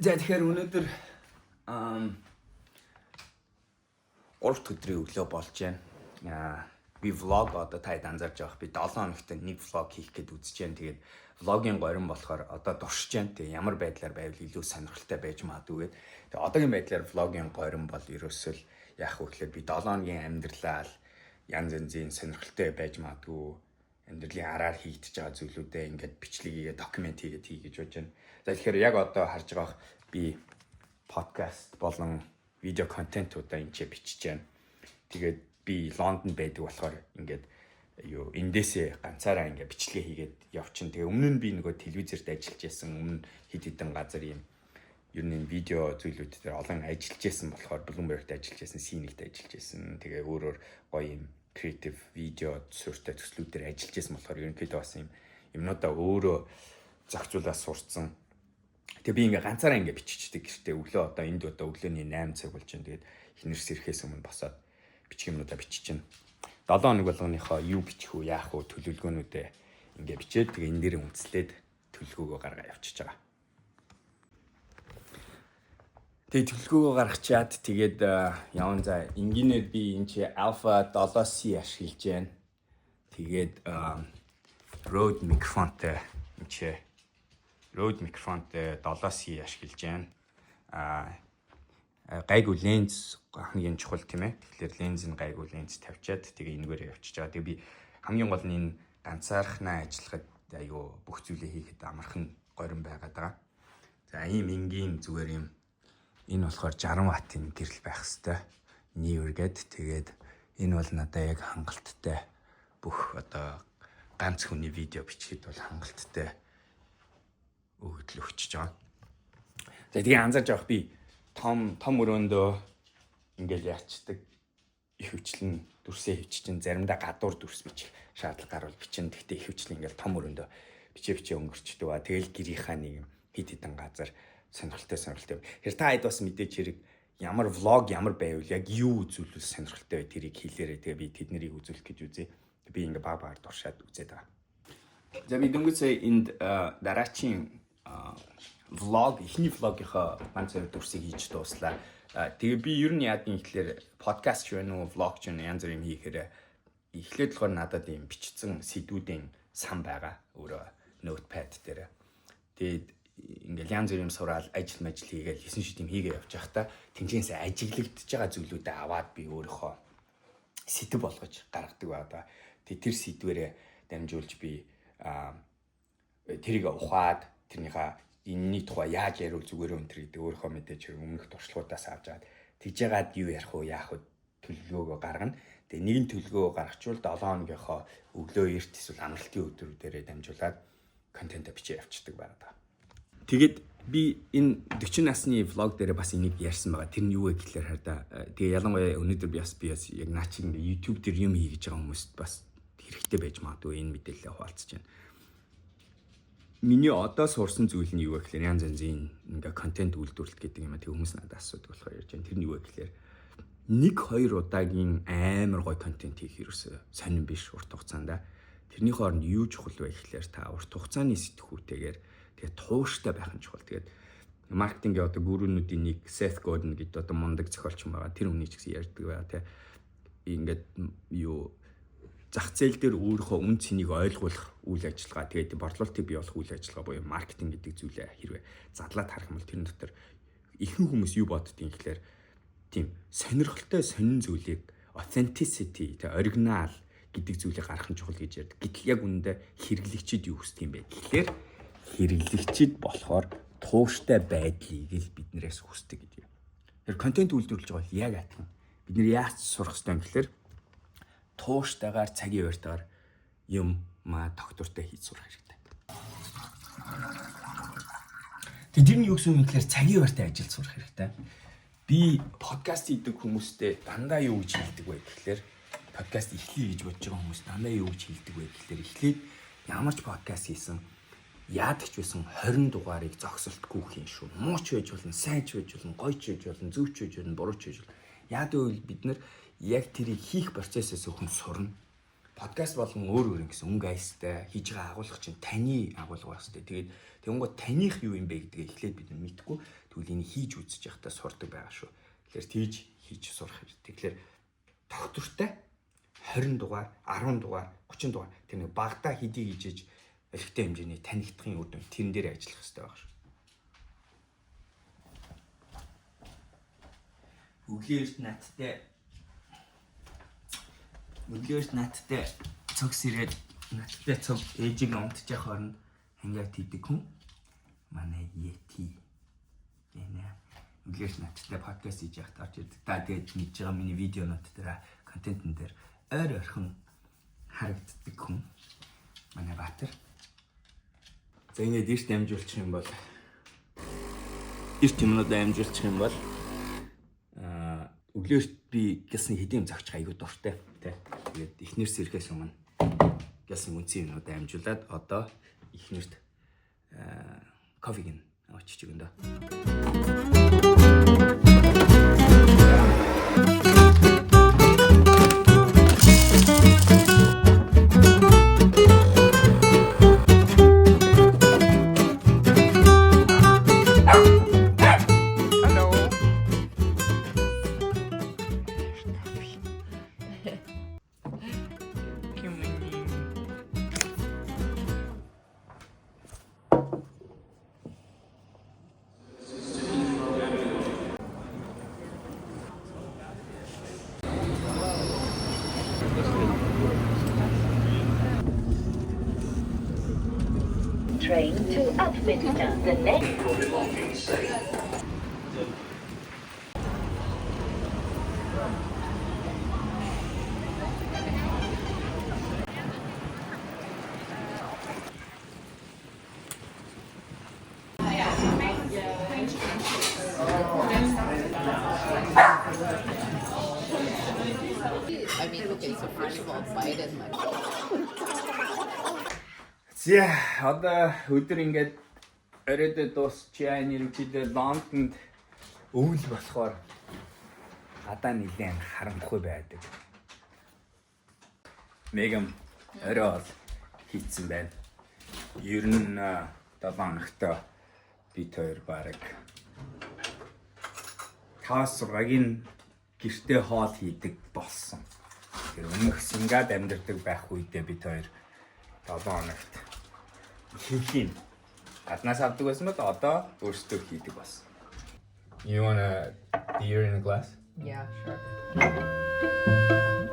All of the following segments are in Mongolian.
За тэгэхээр өнөөдөр 3 дахь өдрийн өглөө болж байна. Би влог одоо таад анзаарч байгаа. Би 7 хоногт нэг влог хийх гээд үзэж байна. Тэгээд влогийн горин болохоор одоо дуршиж байна. Тэгээ ямар байдлаар байвал илүү сонирхолтой байж магадгүй гээд. Тэгээ одоогийн байдлаар влогийн горин бол ерөөсөө яах вэ гэхээр би 7 хоногийн амьдралаа янз янзын сонирхолтой байж магадгүй амьдралын араар хийгдэж байгаа зүйлүүдээ ингээд бичлэг хийгээ докюмент хийгээд хийж бодож байна. За тэгэхээр яг одоо харж байгаа би подкаст болон видео контентуудаа энэ бичиж байна. Тэгээд би Лондонд байдаг болохоор ингээд эндээсээ ганцаараа ингээд бичлэгээ хийгээд явчихна. Тэгээ өмнө нь би нөгөө телевизэрт ажиллаж байсан, өмнө хэд хэдэн газар юм ер нь видео зүйлүүд дээр олон ажиллаж байсан болохоор Bloomberg-т ажиллаж байсан, CNET-т ажиллаж байсан. Тэгээ өөрөөр гоё юм creative видео суурьтай төслүүдээр ажиллаж байсан болохоор ерөнхийдөө бас юмнуудаа өөрөө зохицуулаад сурцсан. Тэгээ би ингээ ганцаараа ингээ биччихдэг гэртээ өглөө одоо энд одоо өглөөний 8 цаг болж байна. Тэгээд хинэрс ирэхээс өмнө босоод бичих юмнуудаа бичиж байна. 7 хоног болгоныхоо юу бичих үү, яах вэ төлөвлөгөөнүүдээ ингээ бичээд тэгээ энэ дээр үндэслээд төлөвлөгөөгөө гаргаа явчихж байгаа. Тэгээ төлөвлөгөөгөө гаргачаад тэгээд явна за энгийнээр би энэ чи Alpha 7C ашиглаж байна. Тэгээд Rode микрофонтой энэ чи Rode микрофонтой 7C ашиглаж байна. Гайгүй ленз хамгийн чухал тийм ээ. Тэгэхээр лензийн гайгүй ленз тавьчаад тэгээ энэгээр явчихж байгаа. Тэгээ би хамгийн гол нь энэ ганцаархнаа ажиллахад аюу бүх зүйлээ хийхэд амархан горин байгаад байгаа. За ийм энгийн зүгээр юм энэ болохоор 60 ваттын гэрэл байх хэвээр. Newer-гээд тэгээд энэ бол надад яг хангалттай бүх одоо ганц хүний видео бичлэхэд бол хангалттай өгдөл өгчөж байгаа. За тэгээ анзаарч авах би том өрөөндөө ингээл яачдаг их хвчлэн дүрсээ хвччин заримдаа гадуур дүрс бичих шаардлага гарвал бичин. Тэгтээ их хвчлэн ингээл том өрөөндөө бичээ өнгөрчдөг ба тэгэл гэрийнхаа нэг хит хитэн газар сонирхолтой. Тэр та хэд бас мэдээж хэрэг ямар влог ямар байвал яг юу үзүүлвэл сонирхолтой бай тэрийг хэлээрэй. Тэгээ би тэднийг үзүүлэх гэж үзье. Би ингээ баг дуршаад үзээд байгаа. За би дөнгөж энд дараачийн влог эхний влогийнхоо ганц дүрсийг хийж дууслаа. Тэгээ би ер нь яад гэхэлэр подкаст ч байна уу, влог ч байна янз бүр юм хийхээр эхлээд болохоор надад юм бичсэн сэдвүүдийн сан байгаа. Өөрөө notepad дээр. Тэгээд ингээл янз бүр юм сураал ажил хийгээл 9 шид юм хийгээ явж байхдаа тэнцэнсээ ажиглагдж байгаа зүйлүүдээ аваад би өөрийнхөө сэдв болгож гаргадаг байгаа. Тэгээд тэр сэдвэрээ дамжуулж би тэрийг ухаад тэрнийхээ энэний тухай яаж яриул зүгээр өнтер гэдэг өөрийнхөө мэдээж өмнөх туршлагуудаас авч аваад тэгж яагаад юу ярих вэ, яах вэ төлөвлөгөөгөө гаргана. Тэгээ нэгэн төлөвлөгөөгөө гаргачвал 7 хоногийнхоо өглөө эрт эсвэл амралтын өдрүүдээрээ дамжуулаад контент бичиж явчихдаг байна. Тэгээд би энэ 40 насны влог дээр бас энийг ярьсан байгаа. Тэр нь юу вэ гэхэлэр хараа. Тэгээ ялангуяа өнөөдөр би бас яг наач ингээ YouTube дээр юм хийж байгаа хүмүүст бас хэрэгтэй байж магадгүй энэ мэдээлэлээ хуваалцаж байна. Миний одоо сурсан зүйл нь юу вэ гэхээр янз янзын ингээ контент үйлдвэрлэлт гэдэг юм а тэг хүмүүс надад асуудаг болохоор ярьж байна. Тэр нь юу вэ гэхээр 1-2 удаагийн амар гой контент хийх ерөөсөө сонирн биш урт хугацаанд. Тэрний хооронд юу чухал вэ гэхээр та урт хугацааны сэтгүүтэйгээр тэгээд тууштай байх нь чухал. Тэгээд маркетингийн одоо гүрүүнүүдийн нэг Seth Godin гэдэг одоо мундаг зохиолч юм байгаа. Тэр хүний ч гэсэн ярьдаг байгаа тий. Ингээд зах зээл дээр өөрийнхөө үн цэнийг ойлгуулах үйл ажиллагаа тэгээд борлуулалтыг бий болох үйл ажиллагаа буюу маркетинг гэдэг зүйлээ хэрвээ задлаад харах юм бол тэр дотор ихэнх хүмүүс юу боддгийг гэхээр тийм сонирхолтой сонин зүйлийг authenticity тэ оригинал гэдэг зүйлийг гаргах нь чухал гэж ярьдаг. Гэтэл яг үүндээ хэрэглэгчид юу хүсдэг юм бэ гэхлээр хэрэглэгчид болохоор тууштай байдлыг л биднээс хүсдэг гэдэг. Тэр контент үйлдвэрлэж байгаа бол яг адилхан. Бид нэр яаж сурах ёстой юм гэхлээр тууштайгаар цагийн ойртойгоор юм доктортой хийж сурах хэрэгтэй. Тэгээд тэр нь юу гэсэн юм гэхээр цагийн ойртой ажиллаж сурах хэрэгтэй. Би подкаст хийдэг хүмүүстэй дандаа юу гэж хэлдэг вэ гэхлээр подкаст эхлэе гэж бодож байгаа хүмүүс дандаа юу гэж хэлдэг вэ гэхлээр эхлээд ямар ч подкаст хийсэн яадаг ч байсан 20 дугаарыг зогсолтгүй хийн шүү. Муу ч байж болно, сайн ч байж болно, гоё ч байж болно, зөв ч байж болно, буруу ч байж болно. Яадаг вэ бид нар яг тэрийг хийх процессээс хүн сурна. Подкаст болгон өөр гэсэн өнгө айстай хийж байгаа агуулга чинь таны агуулга бастай. Тэгээд тэнгуут таних юу юм бэ гэдгийг эхлээд бид мэдэхгүй. Тэгвэл энэ хийж үзэж явахдаа сурдаг байгаа шүү. Тэгэхээр тийж хийж сурах хэрэгтэй. Тэгэхээр доктортой 20 дугаар, 10 дугаар, 30 дугаар тэр нэг багада хийдий хийж олигтой хэмжээний танигдахын үр дүн тэрэн дээр ажиллах хэрэгтэй байгаа шүү. Өглөөс надтай цог сэрээд надтай цог ээжийг унтчих хооронд хангаад хийдэг хүн манай Yeti гэнэ. Өглөөс надтай подкаст хийж явахд орж ирдэг. Тэгээд мэдж байгаа миний видеонууд дээр контентн дээр ойр ойрхон харагддаг хүн манай Баатар. За ингээд эрт амжуулчих юм бол өглөөс би гэсэн хэдийн зогч аягүй дуртай тий. Тэгээд эхнэрс ирэхээс өмнө гэсэн үнцэн юмнууд амжуулаад одоо эхнэрт кофег авчиж өгөн дөө. Train to Upminster. The next. I mean, okay, so first of all, Biden, like, За одоо өдөр ингээд оройдоо дуусчаа нэрвчдээ Лондонд өвөл болохоор гадаа нэлээд харамхуй байдаг. Мегам орой хийцэн байна. Ер нь 7 хоногтой бид хоёр баг 5-6-гийн гэртээ хоол хийдэг болсон. Тэр өмнөх Сингад амьдардаг байх үедээ бид хоёр 7 хоногт хийх гаднаас авдаг байсан бол одоо өөрсдөө хийдэг болсон. You want a beer in a glass? yeah, sure. More meat.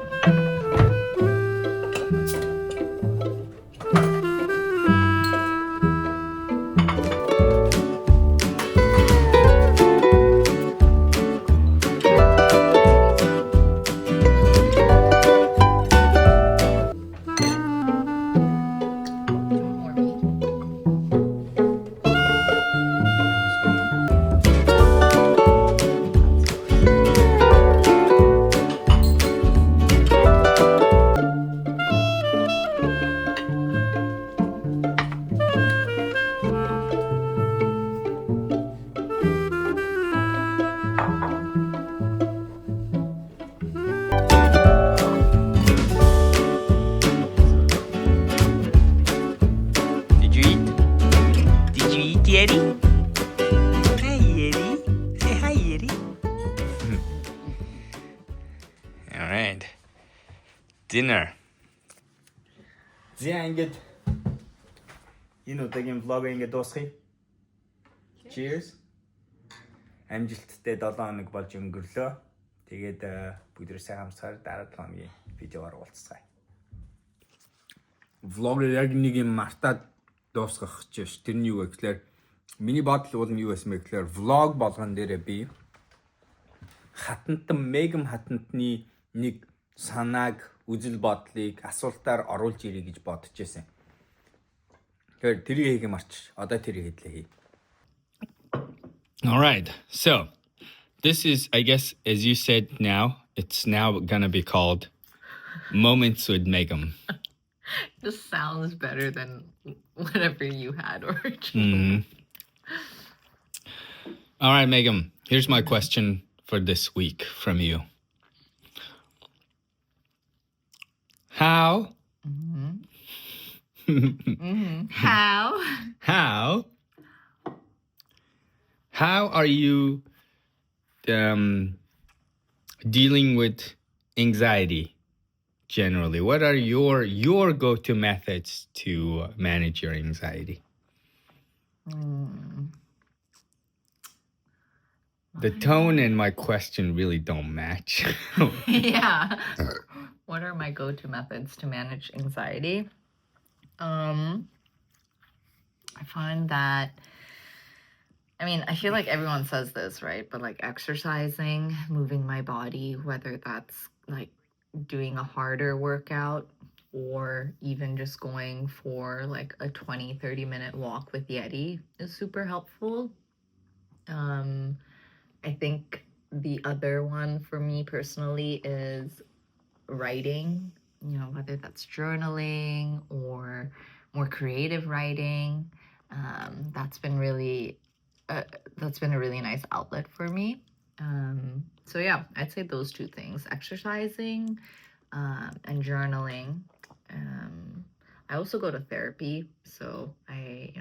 Did you eat? Did you eat, Yeti? Hi, Yeti. Say hi, Yeti. All right. Dinner. За ингээд энэ удаагийн влог ингээд дуусгая. Cheers. Амжилттай 7 хоног болж өнгөрлөө. Тэгээд бүгдээ сайн хамсаар дараа 7 хоногийн видеоор уулзцгаая. Влог яг нэг юм мартаад дуусгах гэж тэрний юу гэхээр миний бодол бол юу байсан бэ гэхээр влог болгон дээрээ би хатантан мегам хатантны нэг санааг үзэл бодлыг асуултаар оруулж ирэй гэж бодож байсан. Тэгэхээр тэрийг хийх марч одоо тэрийг хийлээ. All right. So this is, I guess, as you said now, it's now going to be called Moments with Megam. This sounds better than whatever you had originally. All right, Megam, here's my question for this week from you. How How? How are you dealing with anxiety generally? What are your go-to methods to manage your anxiety? The tone and my question really don't match. Yeah. What are my go-to methods to manage anxiety? I find that, I mean, I feel like everyone says this, right? But like exercising, moving my body, whether that's like doing a harder workout or even just going for like a 20-30 minute walk with Yeti is super helpful. I think the other one for me personally is writing, whether that's journaling or more creative writing. That's been a really nice outlet for me. So yeah, I'd say those two things: exercising and journaling. I also go to therapy, so I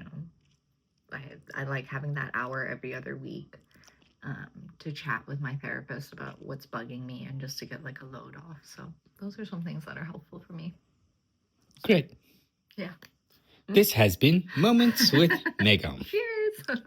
like having that hour every other week to chat with my therapist about what's bugging me and just to get like a load off. So those are some things that are helpful for me. Great. Yeah. This has been Moments with Megan. Cheers.